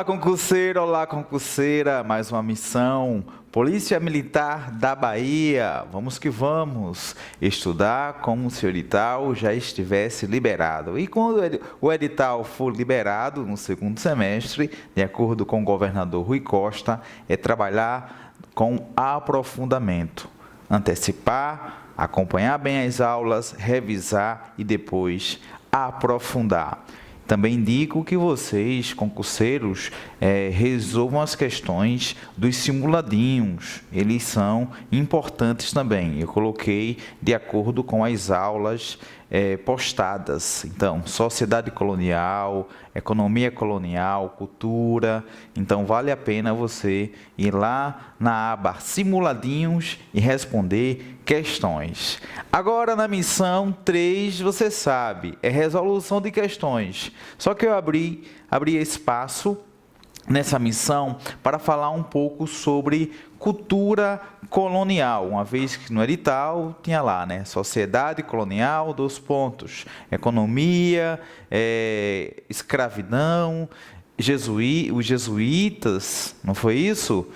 concurseiro, olá, concurseira, mais uma missão. Polícia Militar da Bahia, vamos que vamos estudar como se o edital já estivesse liberado. E quando o edital for liberado no segundo semestre, de acordo com o governador Rui Costa, é trabalhar com aprofundamento, antecipar, acompanhar bem as aulas, revisar e depois aprofundar. Também indico que vocês, concurseiros, resolvam as questões dos simuladinhos. Eles são importantes também. Eu coloquei de acordo com as aulas postadas. Então, sociedade colonial, economia colonial, cultura. Então, vale a pena você ir lá na aba simuladinhos e responder questões. Agora, na missão 3, você sabe, é resolução de questões. Só que eu abri espaço nessa missão para falar um pouco sobre cultura colonial, uma vez que no edital tinha lá, né, sociedade colonial, 2 pontos, economia, escravidão, os jesuítas, não foi isso?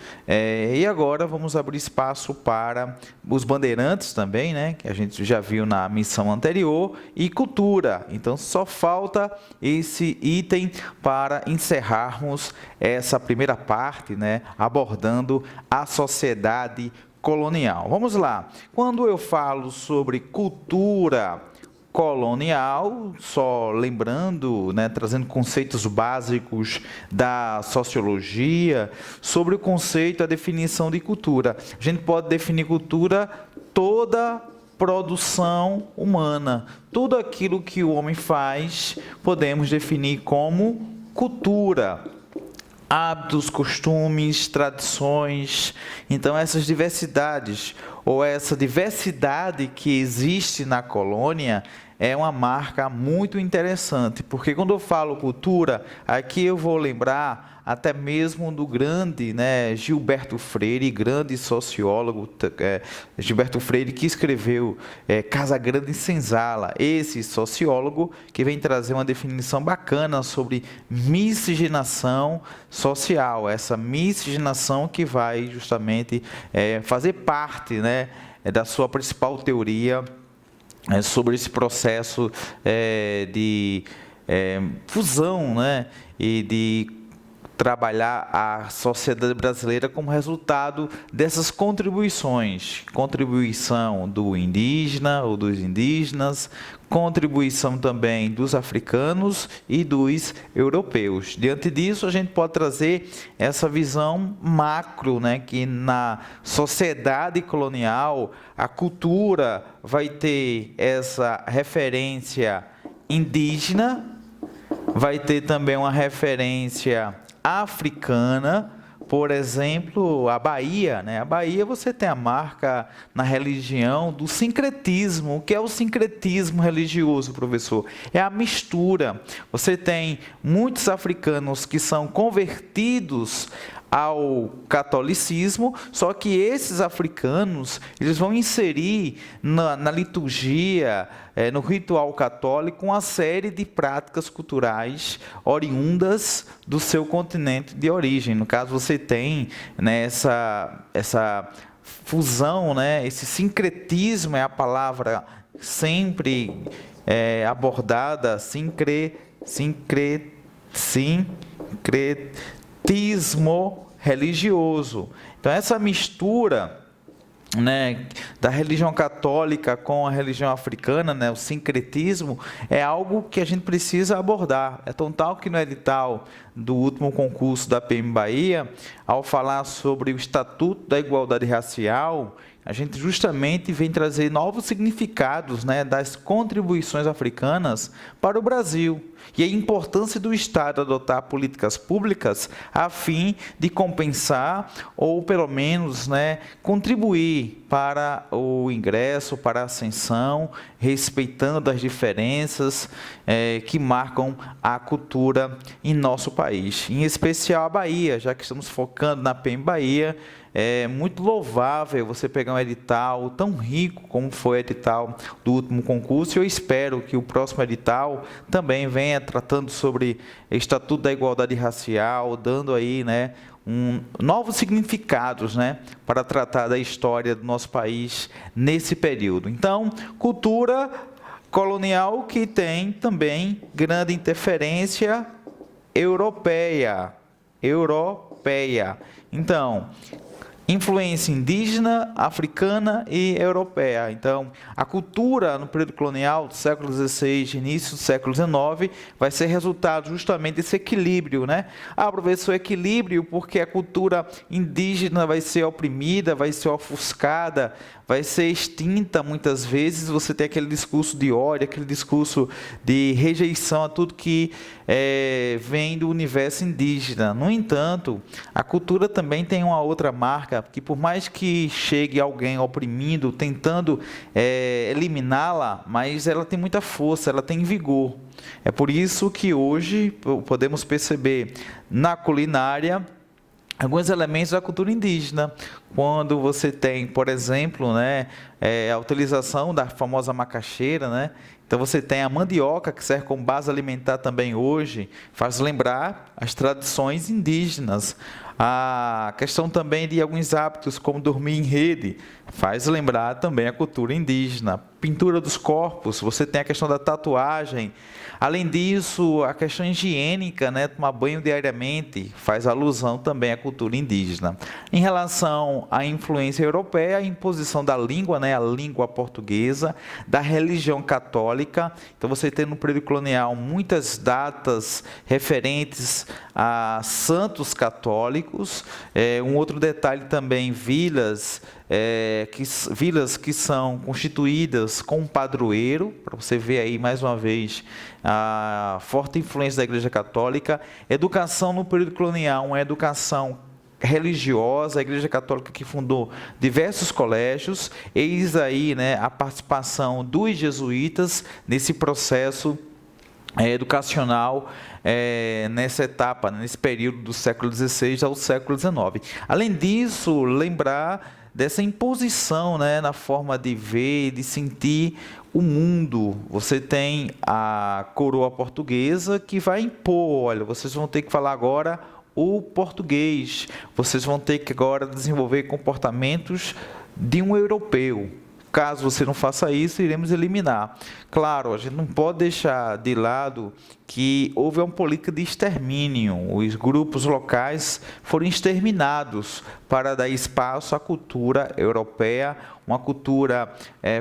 E agora vamos abrir espaço para os bandeirantes também, né? Que a gente já viu na missão anterior, e cultura. Então, só falta esse item para encerrarmos essa primeira parte, né? Abordando a sociedade colonial. Vamos lá. Quando eu falo sobre cultura colonial, só lembrando, né, trazendo conceitos básicos da sociologia, sobre o conceito, a definição de cultura. A gente pode definir cultura toda produção humana. Tudo aquilo que o homem faz, podemos definir como cultura. Hábitos, costumes, tradições. Então, essas diversidades, ou essa diversidade que existe na colônia, é uma marca muito interessante, porque quando eu falo cultura, aqui eu vou lembrar até mesmo do grande, né, Gilberto Freire, grande sociólogo, Gilberto Freire, que escreveu Casa Grande e Senzala, esse sociólogo que vem trazer uma definição bacana sobre miscigenação social, essa miscigenação que vai justamente fazer parte, né, da sua principal teoria sobre esse processo de fusão, né, e de trabalhar a sociedade brasileira como resultado dessas contribuições, contribuição do indígena ou dos indígenas, contribuição também dos africanos e dos europeus. Diante disso, a gente pode trazer essa visão macro, né, que na sociedade colonial, a cultura vai ter essa referência indígena, vai ter também uma referência africana, por exemplo, a Bahia, né? A Bahia você tem a marca na religião do sincretismo. O que é o sincretismo religioso, professor? É a mistura. Você tem muitos africanos que são convertidos ao catolicismo, só que esses africanos, eles vão inserir na liturgia, no ritual católico, uma série de práticas culturais oriundas do seu continente de origem. No caso, você tem, né, essa fusão, né, esse sincretismo é a palavra sempre abordada, sincretismo religioso. Então, essa mistura, né, da religião católica com a religião africana, né, o sincretismo, é algo que a gente precisa abordar. É tão tal que no edital do último concurso da PM Bahia, ao falar sobre o Estatuto da Igualdade Racial, a gente justamente vem trazer novos significados, né, das contribuições africanas para o Brasil. E a importância do Estado adotar políticas públicas a fim de compensar ou, pelo menos, né, contribuir para o ingresso, para a ascensão, respeitando as diferenças que marcam a cultura em nosso país. Em especial a Bahia, já que estamos focando na PM Bahia, é muito louvável você pegar um edital tão rico como foi o edital do último concurso, e eu espero que o próximo edital também venha tratando sobre o Estatuto da Igualdade Racial, dando aí, né, novos significados, né, para tratar da história do nosso país nesse período. Então, cultura colonial que tem também grande interferência europeia. Então, influência indígena, africana e europeia. Então, a cultura no período colonial do século XVI, início do século XIX, vai ser resultado justamente desse equilíbrio, né? Professor, equilíbrio porque a cultura indígena vai ser oprimida, vai ser ofuscada, vai ser extinta muitas vezes. Você tem aquele discurso de ódio, aquele discurso de rejeição a tudo que vem do universo indígena. No entanto, a cultura também tem uma outra marca, que por mais que chegue alguém oprimindo, tentando eliminá-la, mas ela tem muita força, ela tem vigor. É por isso que hoje podemos perceber na culinária alguns elementos da cultura indígena. Quando você tem, por exemplo, né, a utilização da famosa macaxeira, né? Então você tem a mandioca, que serve como base alimentar também hoje, faz lembrar as tradições indígenas. A questão também de alguns hábitos, como dormir em rede, faz lembrar também a cultura indígena. Pintura dos corpos, você tem a questão da tatuagem. Além disso, a questão higiênica, né, tomar banho diariamente, faz alusão também à cultura indígena. Em relação à influência europeia, a imposição da língua, né, a língua portuguesa, da religião católica. Então você tem no período colonial muitas datas referentes a santos católicos. Um outro detalhe também, vilas que são constituídas com um padroeiro, para você ver aí mais uma vez a forte influência da Igreja Católica. Educação no período colonial, uma educação religiosa, a Igreja Católica que fundou diversos colégios. Eis aí, né, a participação dos jesuítas nesse processo educacional, nessa etapa, nesse período do século XVI ao século XIX. Além disso, lembrar dessa imposição, né, na forma de ver, de sentir o mundo. Você tem a coroa portuguesa que vai impor, olha, vocês vão ter que falar agora o português, vocês vão ter que agora desenvolver comportamentos de um europeu. Caso você não faça isso, iremos eliminar. Claro, a gente não pode deixar de lado que houve uma política de extermínio. Os grupos locais foram exterminados para dar espaço à cultura europeia, uma cultura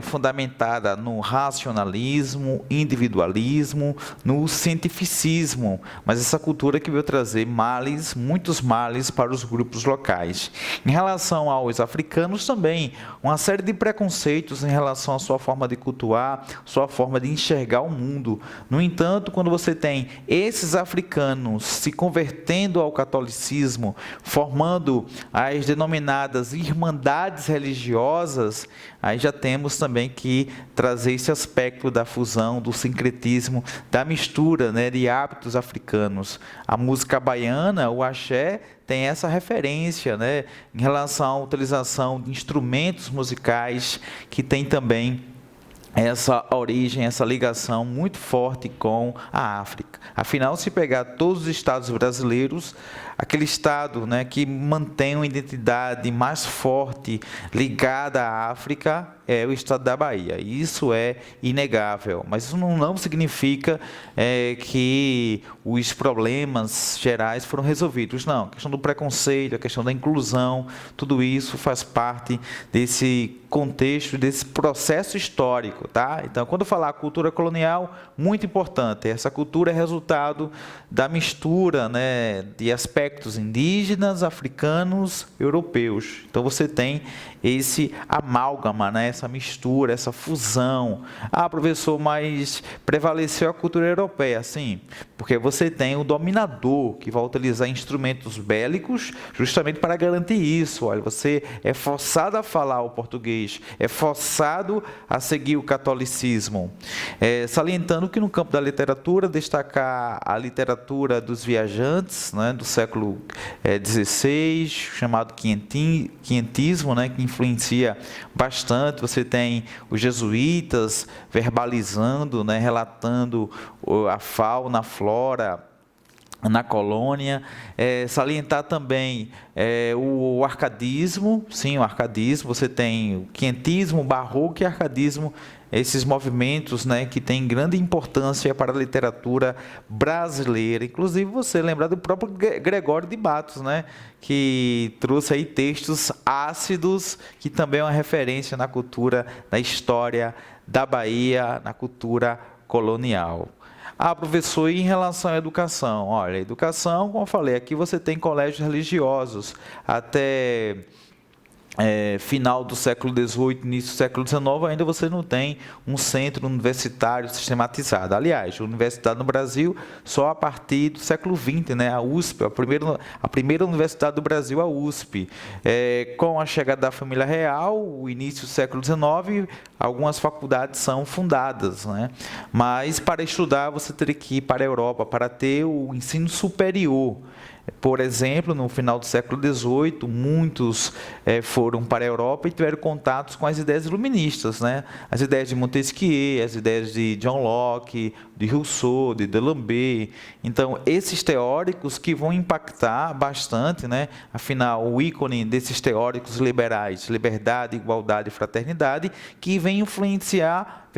fundamentada no racionalismo, individualismo, no cientificismo, mas essa cultura que veio trazer males, muitos males para os grupos locais. Em relação aos africanos também, uma série de preconceitos em relação à sua forma de cultuar, sua forma de enxergar o mundo. No entanto, quando você tem esses africanos se convertendo ao catolicismo, formando as denominadas irmandades religiosas, aí já temos também que trazer esse aspecto da fusão, do sincretismo, da mistura, né, de hábitos africanos. A música baiana, o axé, tem essa referência, né, em relação à utilização de instrumentos musicais que tem também essa origem, essa ligação muito forte com a África. Afinal, se pegar todos os estados brasileiros, aquele estado, né, que mantém uma identidade mais forte ligada à África é o estado da Bahia. Isso é inegável, mas isso não significa que os problemas gerais foram resolvidos. Não, a questão do preconceito, a questão da inclusão, tudo isso faz parte desse contexto, desse processo histórico, tá? Então, quando falar cultura colonial, muito importante, essa cultura é resultado da mistura, né, de aspectos indígenas, africanos, europeus. Então, você tem esse amálgama, né, essa mistura, essa fusão. Professor, mas prevaleceu a cultura europeia? Sim, porque você tem o dominador que vai utilizar instrumentos bélicos justamente para garantir isso. Olha, você é forçado a falar o português, é forçado a seguir o catolicismo. Salientando que no campo da literatura, destacar a literatura dos viajantes, né, do século século XVI, chamado quinhentismo, né, que influencia bastante. Você tem os jesuítas verbalizando, né, relatando a fauna, a flora na colônia. Salientar também o arcadismo. Sim, o arcadismo. Você tem o quinhentismo, o barroco e o arcadismo, esses movimentos, né, que têm grande importância para a literatura brasileira. Inclusive, você lembrar do próprio Gregório de Matos, né, que trouxe aí textos ácidos, que também é uma referência na cultura, na história da Bahia, na cultura colonial. Professor, e em relação à educação? Olha, educação, como eu falei, aqui você tem colégios religiosos até final do século XVIII, início do século XIX, ainda você não tem um centro universitário sistematizado. Aliás, a universidade no Brasil só a partir do século XX, né? A USP, a primeira universidade do Brasil, a USP. Com a chegada da família real, o início do século XIX, algumas faculdades são fundadas, né? Mas para estudar você teria que ir para a Europa, para ter o ensino superior. Por exemplo, no final do século XVIII, muitos foram para a Europa e tiveram contatos com as ideias iluministas, né? As ideias de Montesquieu, as ideias de John Locke, de Rousseau, de D'Alembert. Então, esses teóricos que vão impactar bastante, né? Afinal, o ícone desses teóricos liberais, liberdade, igualdade e fraternidade, que vem influenciar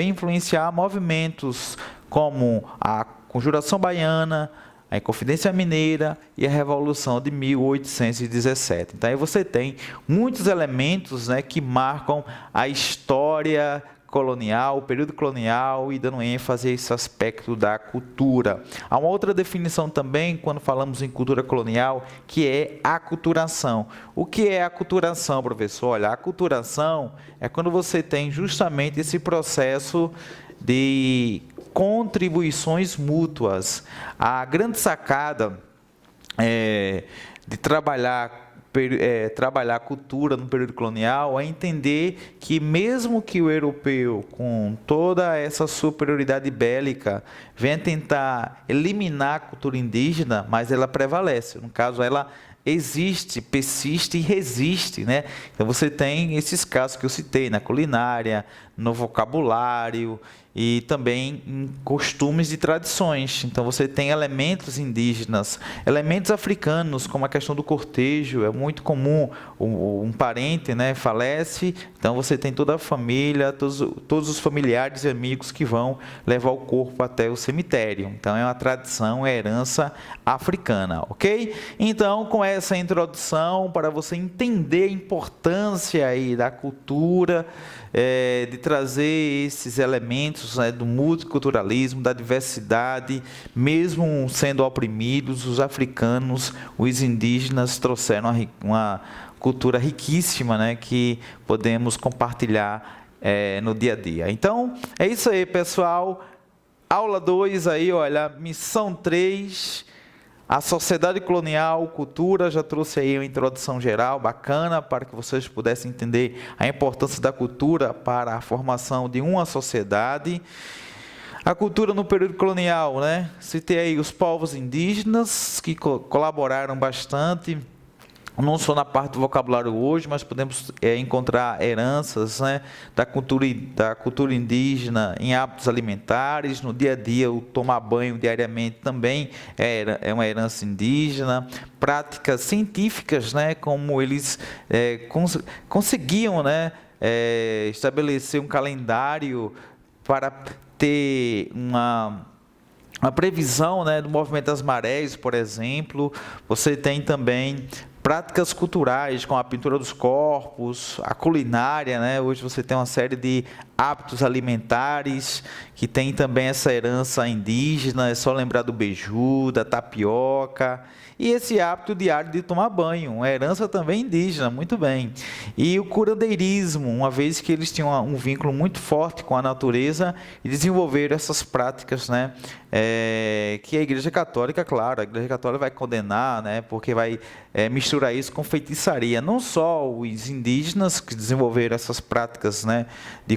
movimentos como a Conjuração Baiana, a Inconfidência Mineira e a Revolução de 1817. Então, aí você tem muitos elementos, né, que marcam a história colonial, o período colonial, e dando ênfase a esse aspecto da cultura. Há uma outra definição também, quando falamos em cultura colonial, que é a aculturação. O que é a aculturação, professor? Olha, a aculturação é quando você tem justamente esse processo de contribuições mútuas. A grande sacada de trabalhar a cultura no período colonial é entender que, mesmo que o europeu, com toda essa superioridade bélica, venha tentar eliminar a cultura indígena, mas ela prevalece. No caso, ela existe, persiste e resiste, né? Então você tem esses casos que eu citei na culinária, no vocabulário e também em costumes e tradições. Então você tem elementos indígenas, elementos africanos, como a questão do cortejo. É muito comum um parente, né, falece, então você tem toda a família, todos os familiares e amigos que vão levar o corpo até o cemitério. Então é uma tradição, é herança africana, ok? Então, com essa introdução, para você entender a importância aí da cultura, de trazer esses elementos, né, do multiculturalismo, da diversidade, mesmo sendo oprimidos, os africanos, os indígenas trouxeram uma cultura riquíssima, né, que podemos compartilhar no dia a dia. Então, é isso aí, pessoal. Aula 2 aí, olha, missão 3, a sociedade colonial, cultura. Já trouxe aí uma introdução geral bacana para que vocês pudessem entender a importância da cultura para a formação de uma sociedade. A cultura no período colonial, né? Citei aí os povos indígenas que colaboraram bastante, não só na parte do vocabulário hoje, mas podemos encontrar heranças, né, da cultura indígena em hábitos alimentares. No dia a dia, o tomar banho diariamente também é uma herança indígena. Práticas científicas, né, como eles conseguiam, né, estabelecer um calendário para ter uma previsão, né, do movimento das marés, por exemplo. Você tem também práticas culturais, como a pintura dos corpos, a culinária, né? Hoje você tem uma série de hábitos alimentares que tem também essa herança indígena. É só lembrar do beiju, da tapioca. E esse hábito diário de tomar banho, uma herança também indígena, muito bem. E o curandeirismo, uma vez que eles tinham um vínculo muito forte com a natureza e desenvolveram essas práticas, né? Que a Igreja Católica, claro, a Igreja Católica vai condenar, né? Porque vai misturar isso com feitiçaria. Não só os indígenas que desenvolveram essas práticas, né, de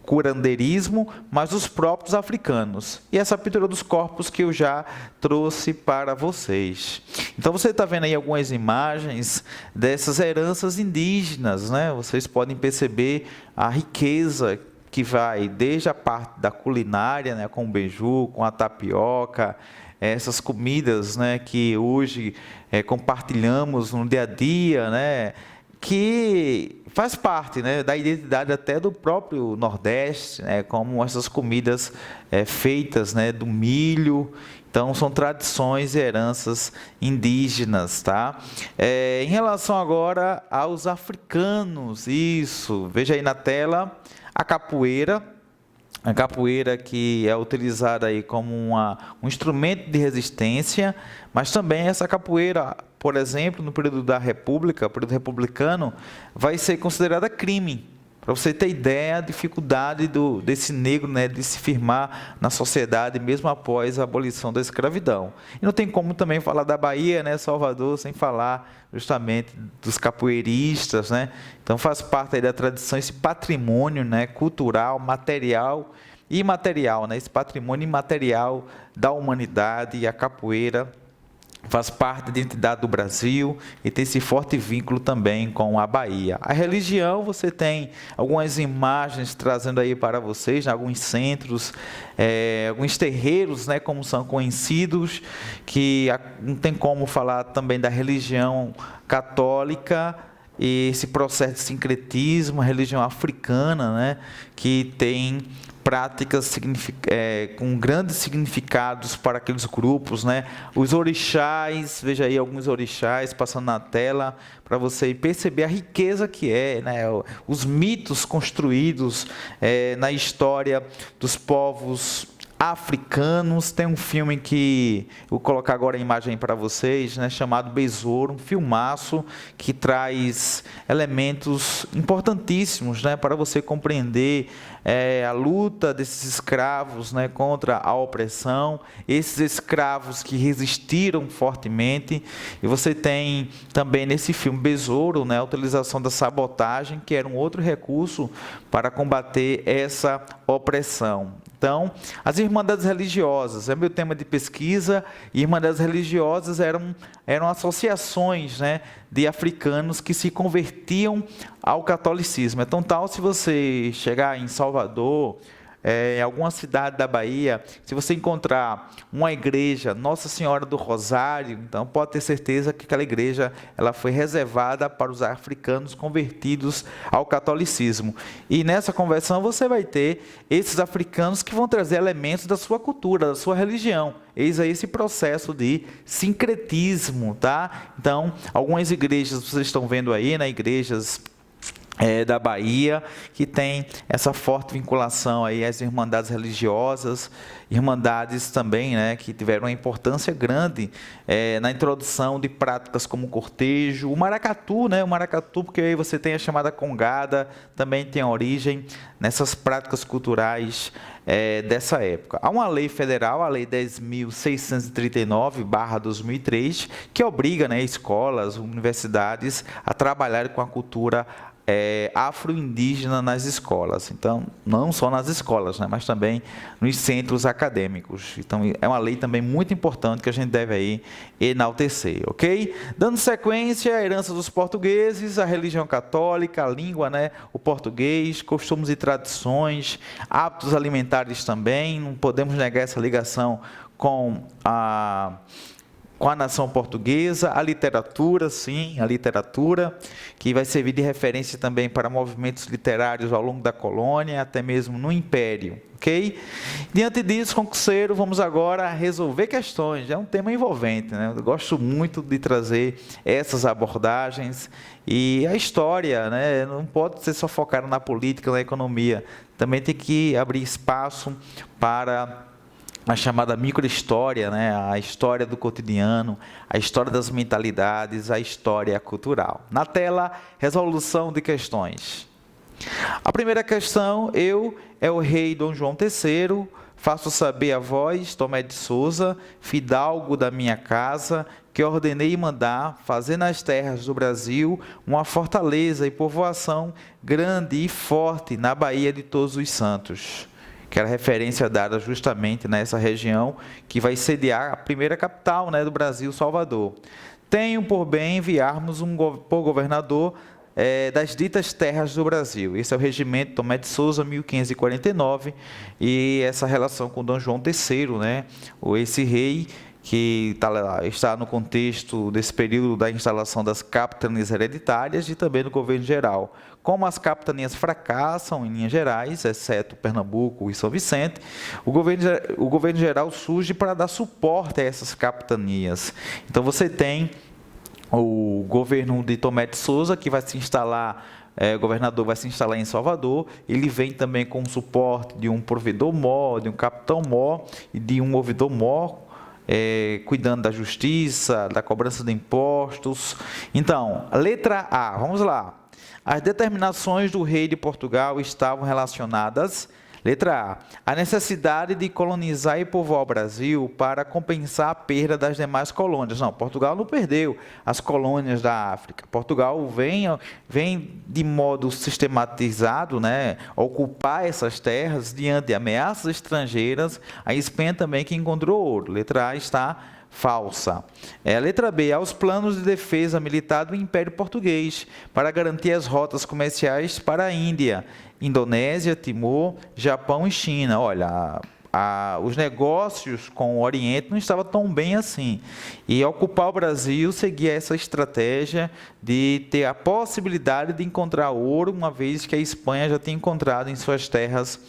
curandeirismo, mas os próprios africanos. E essa pintura dos corpos que eu já trouxe para vocês. Então você está vendo aí algumas imagens dessas heranças indígenas, né? Vocês podem perceber a riqueza que vai desde a parte da culinária, né, com o beiju, com a tapioca, essas comidas, né, que hoje compartilhamos no dia a dia, né, que faz parte, né, da identidade até do próprio Nordeste, né, como essas comidas feitas, né, do milho. Então, são tradições e heranças indígenas, tá? Em relação agora aos africanos, isso, veja aí na tela a capoeira que é utilizada aí como um instrumento de resistência, mas também essa capoeira, por exemplo, no período da República, período republicano, vai ser considerada crime. Para você ter ideia, a dificuldade desse negro, né, de se firmar na sociedade, mesmo após a abolição da escravidão. E não tem como também falar da Bahia, né, Salvador, sem falar justamente dos capoeiristas, né? Então faz parte aí da tradição, esse patrimônio, né, cultural, material e imaterial, né, esse patrimônio imaterial da humanidade, e a capoeira faz parte da identidade do Brasil e tem esse forte vínculo também com a Bahia. A religião, você tem algumas imagens trazendo aí para vocês, né, alguns centros, alguns terreiros, né, como são conhecidos, que não tem como falar também da religião católica, e esse processo de sincretismo, a religião africana, né, que tem práticas com grandes significados para aqueles grupos, né? Os orixás, veja aí alguns orixás passando na tela para você perceber a riqueza que é, né? Os mitos construídos na história dos povos africanos. Tem um filme que vou colocar agora a imagem para vocês, né, chamado Besouro, um filmaço que traz elementos importantíssimos, né, para você compreender a luta desses escravos, né, contra a opressão, esses escravos que resistiram fortemente. E você tem também nesse filme Besouro, né, a utilização da sabotagem, que era um outro recurso para combater essa opressão. Então, as irmandades religiosas, é meu tema de pesquisa, e irmandades religiosas eram associações, né, de africanos que se convertiam ao catolicismo. Então, tal, se você chegar em Salvador, em alguma cidade da Bahia, se você encontrar uma igreja Nossa Senhora do Rosário, então pode ter certeza que aquela igreja ela foi reservada para os africanos convertidos ao catolicismo. E nessa conversão você vai ter esses africanos que vão trazer elementos da sua cultura, da sua religião. Eis aí esse processo de sincretismo, tá? Então, algumas igrejas, vocês estão vendo aí, né, igrejas da Bahia, que tem essa forte vinculação aí às irmandades religiosas, irmandades também, né, que tiveram uma importância grande na introdução de práticas como o cortejo, o maracatu, né, porque aí você tem a chamada congada, também tem origem nessas práticas culturais dessa época. Há uma lei federal, a Lei 10.639/2003, que obriga, né, escolas, universidades a trabalhar com a cultura afro-indígena nas escolas. Então, não só nas escolas, né, mas também nos centros acadêmicos. Então, é uma lei também muito importante que a gente deve aí enaltecer, ok? Dando sequência, a herança dos portugueses, a religião católica, a língua, né, o português, costumes e tradições, hábitos alimentares também. Não podemos negar essa ligação com a nação portuguesa, a literatura, sim, a literatura, que vai servir de referência também para movimentos literários ao longo da colônia, até mesmo no Império, ok? Diante disso, concurseiro, vamos agora resolver questões. É um tema envolvente, né? Eu gosto muito de trazer essas abordagens, e a história, né, não pode ser só focada na política, na economia, também tem que abrir espaço para a chamada microhistória, né? A história do cotidiano, a história das mentalidades, a história cultural. Na tela, resolução de questões. A primeira questão, eu é o rei Dom João III, faço saber a vós, Tomé de Souza, fidalgo da minha casa, que ordenei mandar fazer nas terras do Brasil uma fortaleza e povoação grande e forte na Baía de Todos os Santos, que era referência dada justamente nessa região que vai sediar a primeira capital, né, do Brasil, Salvador. tenho por bem enviarmos por governador das ditas terras do Brasil. Esse é o regimento Tomé de Souza, 1549, e essa relação com Dom João III, né? Esse rei que está no contexto desse período da instalação das capitanias hereditárias e também do governo geral. Como as capitanias fracassam em linhas gerais, exceto Pernambuco e São Vicente, o governo geral surge para dar suporte a essas capitanias. Então você tem o governo de Tomé de Souza, que vai se instalar, o governador vai se instalar em Salvador. Ele vem também com o suporte de um provedor-mor, de um capitão-mor e de um ouvidor-mor, cuidando da justiça, da cobrança de impostos. Então, letra A, vamos lá. As determinações do rei de Portugal estavam relacionadas, letra A necessidade de colonizar e povoar o Brasil para compensar a perda das demais colônias. Não, Portugal não perdeu as colônias da África. Portugal vem de modo sistematizado, né, ocupar essas terras diante de ameaças estrangeiras. A Espanha também que encontrou ouro. Letra A está falsa. Letra B, aos planos de defesa militar do Império Português para garantir as rotas comerciais para a Índia, Indonésia, Timor, Japão e China. Olha, os negócios com o Oriente não estavam tão bem assim. E ocupar o Brasil seguia essa estratégia de ter a possibilidade de encontrar ouro, uma vez que a Espanha já tinha encontrado em suas terras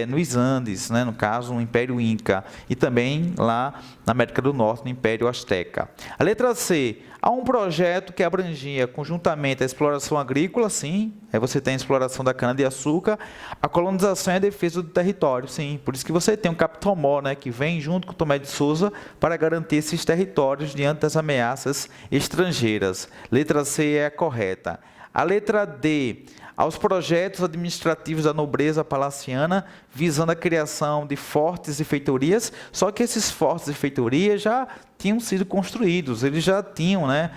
nos Andes, né, no caso, no Império Inca, e também lá na América do Norte, no Império Azteca. A letra C, há um projeto que abrangia conjuntamente a exploração agrícola, sim, aí você tem a exploração da cana-de-açúcar, a colonização e a defesa do território, sim, por isso que você tem um capitão-mor, né, que vem junto com Tomé de Souza para garantir esses territórios diante das ameaças estrangeiras. Letra C é a correta. A letra D, aos projetos administrativos da nobreza palaciana, visando a criação de fortes e feitorias, só que esses fortes e feitorias já tinham sido construídos, eles já tinham, né,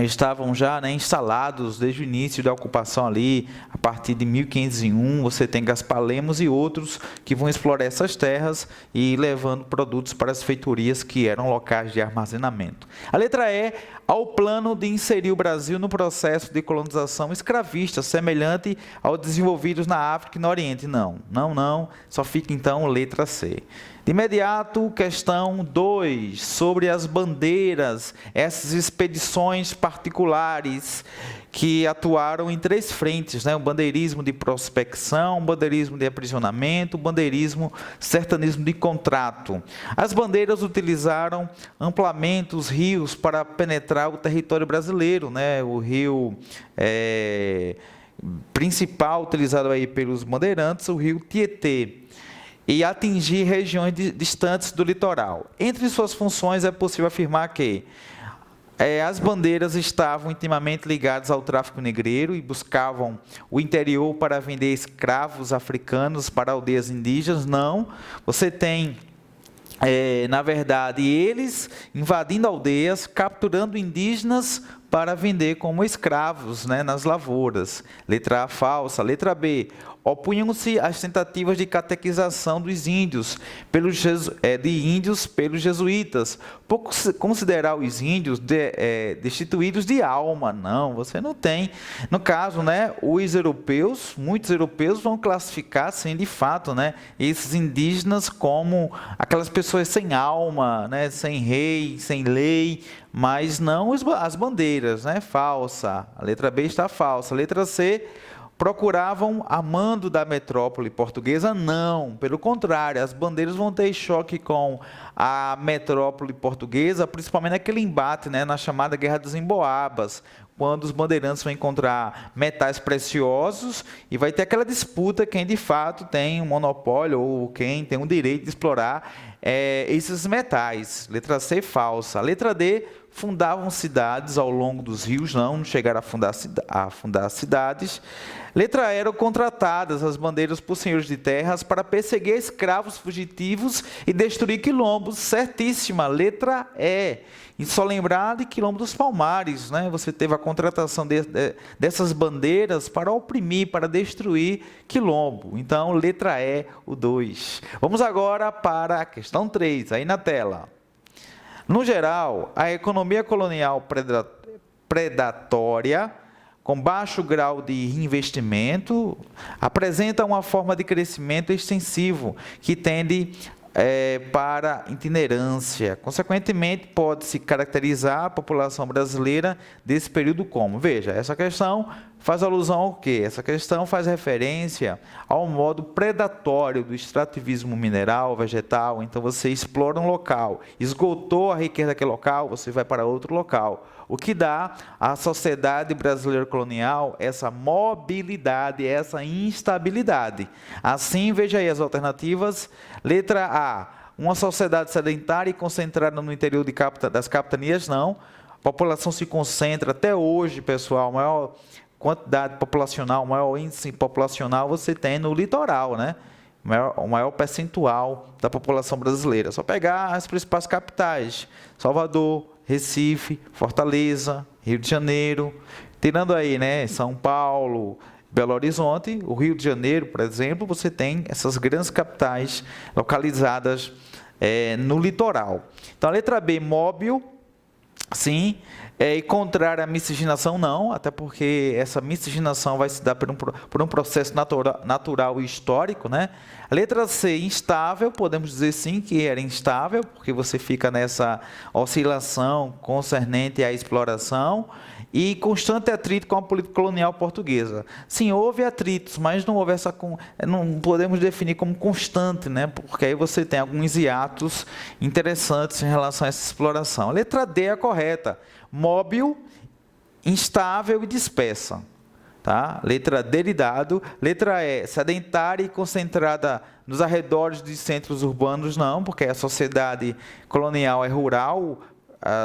estavam já, né, instalados desde o início da ocupação ali, a partir de 1501, você tem Gaspar Lemos e outros que vão explorar essas terras e levando produtos para as feitorias que eram locais de armazenamento. A letra E, ao plano de inserir o Brasil no processo de colonização escravista, semelhante ao desenvolvidos na África e no Oriente. Não, só fica então letra C. De imediato, questão 2, sobre as bandeiras, essas expedições particulares que atuaram em 3 frentes, né? O bandeirismo de prospecção, o bandeirismo de aprisionamento, o bandeirismo sertanismo de contrato. As bandeiras utilizaram amplamente os rios para penetrar o território brasileiro, né? O rio principal utilizado aí pelos bandeirantes, o rio Tietê, e atingir regiões distantes do litoral. Entre suas funções, é possível afirmar que as bandeiras estavam intimamente ligadas ao tráfico negreiro e buscavam o interior para vender escravos africanos para aldeias indígenas. Não, você tem, na verdade, eles invadindo aldeias, capturando indígenas para vender como escravos, né, nas lavouras. Letra A, falsa. Letra B, opunham-se às tentativas de catequização dos índios pelos jesuítas, por considerar os índios destituídos de alma. Não, você não tem. No caso, né, muitos europeus vão classificar, sim, de fato, né, esses indígenas como aquelas pessoas sem alma, né, sem rei, sem lei, mas não as bandeiras, né, falsa. A letra B está falsa. A letra C, procuravam a mando da metrópole portuguesa? Não, pelo contrário, as bandeiras vão ter choque com a metrópole portuguesa, principalmente naquele embate, né, na chamada Guerra dos Emboabas, quando os bandeirantes vão encontrar metais preciosos e vai ter aquela disputa quem de fato tem um monopólio ou quem tem o direito de explorar esses metais. Letra C, falsa. Letra D, fundavam cidades ao longo dos rios, não chegaram a fundar cidades. Letra E, eram contratadas as bandeiras por senhores de terras para perseguir escravos fugitivos e destruir quilombos. Certíssima, letra E. E só lembrar de Quilombo dos Palmares, né? Você teve a contratação dessas bandeiras para oprimir, para destruir quilombo. Então, letra E, o 2. Vamos agora para a questão 3, aí na tela. No geral, a economia colonial predatória, com baixo grau de investimento, apresenta uma forma de crescimento extensivo que tende para itinerância. Consequentemente, pode-se caracterizar a população brasileira desse período como? Veja, essa questão faz alusão ao quê? Essa questão faz referência ao modo predatório do extrativismo mineral, vegetal. Então, você explora um local, esgotou a riqueza daquele local, você vai para outro local. O que dá à sociedade brasileira colonial essa mobilidade, essa instabilidade. Assim, veja aí as alternativas. Letra A, uma sociedade sedentária e concentrada no interior das capitanias, não. A população se concentra até hoje, pessoal, maior quantidade populacional, maior índice populacional você tem no litoral, né? O maior percentual da população brasileira. Só pegar as principais capitais, Salvador, Recife, Fortaleza, Rio de Janeiro, tirando aí, né, São Paulo, Belo Horizonte, o Rio de Janeiro, por exemplo, você tem essas grandes capitais localizadas no litoral. Então, a letra B, móvel, sim, e contrária à miscigenação, não, até porque essa miscigenação vai se dar por um processo natural e histórico, né? A letra C, instável, podemos dizer sim que era instável, porque você fica nessa oscilação concernente à exploração e constante atrito com a política colonial portuguesa. Sim, houve atritos, mas não houve não podemos definir como constante, né? Porque aí você tem alguns hiatos interessantes em relação a essa exploração. A letra D é a correta, móvel, instável e dispersa. Tá? Letra D de dado. Letra E, sedentária e concentrada nos arredores de centros urbanos, não, porque a sociedade colonial é rural,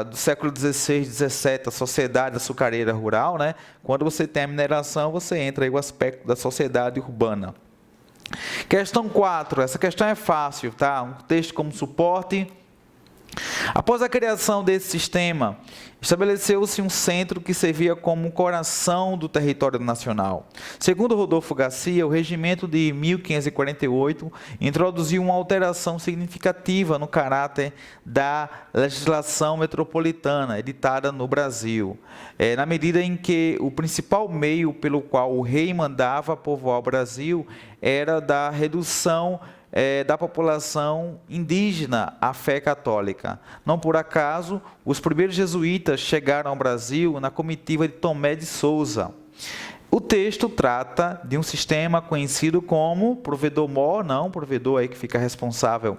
do século XVI, XVII, a sociedade açucareira rural, né? Quando você tem a mineração, você entra aí o aspecto da sociedade urbana. Questão 4, essa questão é fácil, tá? Um texto como suporte. Após a criação desse sistema, estabeleceu-se um centro que servia como o coração do território nacional. Segundo Rodolfo Garcia, o regimento de 1548 introduziu uma alteração significativa no caráter da legislação metropolitana editada no Brasil, na medida em que o principal meio pelo qual o rei mandava povoar o Brasil era da redução da população indígena à fé católica. Não por acaso, os primeiros jesuítas chegaram ao Brasil na comitiva de Tomé de Souza. O texto trata de um sistema conhecido como provedor-mor, não, provedor aí que fica responsável.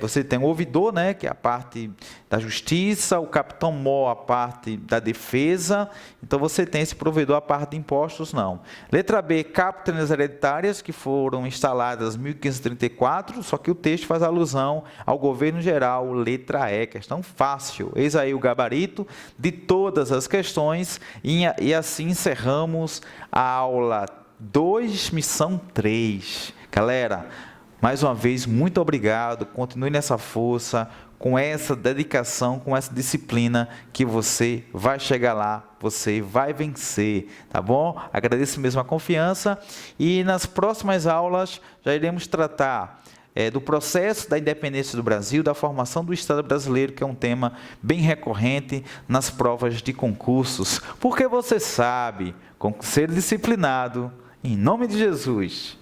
Você tem o ouvidor, né, que é a parte da justiça, o capitão-mor, a parte da defesa. Então, você tem esse provedor, a parte de impostos, não. Letra B, capitanias hereditárias, que foram instaladas em 1534, só que o texto faz alusão ao governo geral. Letra E, questão fácil. Eis aí o gabarito de todas as questões e assim encerramos a aula 2, missão 3. Galera, mais uma vez, muito obrigado. Continue nessa força, com essa dedicação, com essa disciplina, que você vai chegar lá, você vai vencer, tá bom? Agradeço mesmo a confiança e nas próximas aulas já iremos tratar do processo da independência do Brasil, da formação do Estado brasileiro, que é um tema bem recorrente nas provas de concursos, porque você sabe, com ser disciplinado, em nome de Jesus,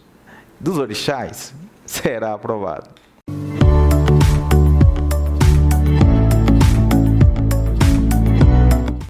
dos orixás, será aprovado.